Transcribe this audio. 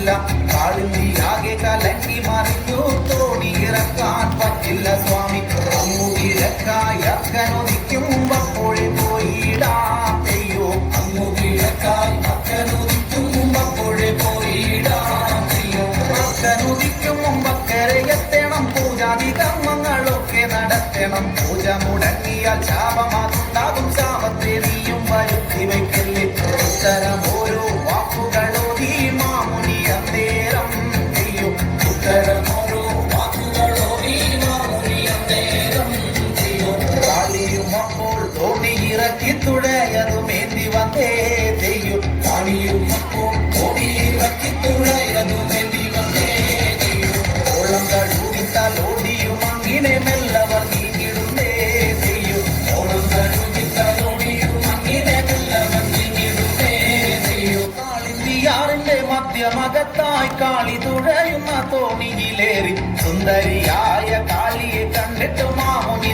പറ്റില്ല. കാളിന്തിയാകെ കലങ്ങി മറിഞ്ഞു, തോണി ഇറക്കാൻ പറ്റില്ല സ്വാമി. അങ്ങുകിഴക്കായി അക്കനൊതിക്കുമ്പപ്പോഴെ പോയിടാം തെയ്യോ. അങ്ങുകിഴക്കായി അക്കനൊതിക്കുമ്പപ്പോഴെ പോയിടാം തെയ്യോ. അക്കനൊതിക്കും മുമ്പക്കരയെത്തണം, പൂജാതി കർമ്മങ്ങളൊക്കെ നടത്തണം. പൂജ മുടങ്ങിയാൽ ശാപമാകുണ്ടാകും, ശാപത്തെ നീയും വരുത്തി വയ്ക്കല്ലേ. ഉത്തരം ഓരോ വാക്കുകളോ നീ മാമുനി അന്നേരം ചെയ്യും. ഉത്തരം ഓരോ വാക്കുകളോ നീ മാമുനി അന്നേരം ചെയ്യും. കാളിയും അപ്പോൾ തോണി ഇറക്കി തുഴയതുമേന്തി വന്നേ ചെയ്യും. കാളിയും അപ്പോൾ തോണി ഇറക്കി തുഴയതുമേന്തി വന്നേ ചെയ്യും. ഓളം കഴുകിത്താൽ ഓടിയും അങ്ങിനെ മെല്ലവർ നീങ്ങിടുന്നേ ചെയ്യും. ഓളം കഴുകിത്താൽ ഓടിയും അങ്ങിനെ മെല്ലവർ നീങ്ങിടുന്നേ ചെയ്യും. കാളിന്തിയാറിന്റെ മധ്യമകത്തായി കാളി തുഴയുന്ന തോണിയിലേറി സുന്ദരിയായ കാളിയെ കണ്ടിട്ട് മാമുനി